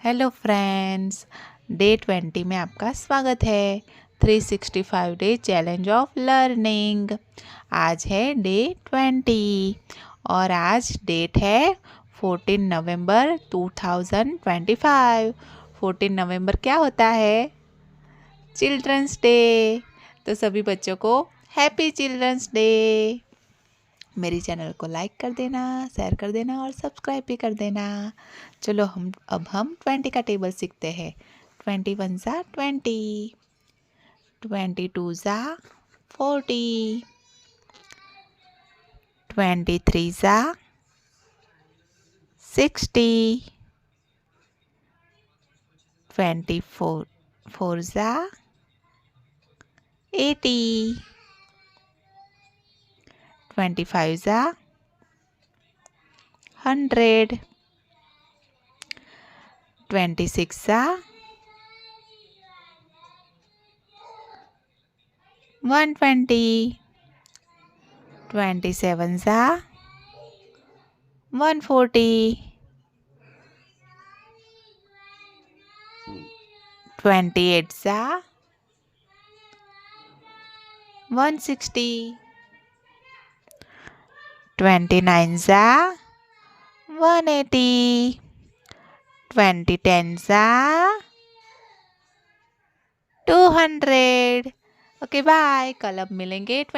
Hello friends, day 20 में आपका स्वागत है। 365 डे चैलेंज ऑफ लर्निंग। आज है डे 20 और आज डेट है 14 नवंबर 2025। 14 नवंबर क्या होता है? Children's day. तो सभी बच्चों को हैप्पी चिल्ड्रंस डे। मेरी चैनल को लाइक कर देना, शेयर कर देना और सब्सक्राइब भी कर देना। चलो हम 20 का टेबल सीखते हैं। 21 ज़ा 20, 22 ज़ा 40, 23 ज़ा 60, 24 ज़ा 80, 25 ज़ा 100, 26 ज़ा 120, 27 ज़ा 140, 28 ज़ा 160, 29 ज़ा 180, 10 ज़ा 200। ओके बाय, कल अब मिलेंगे।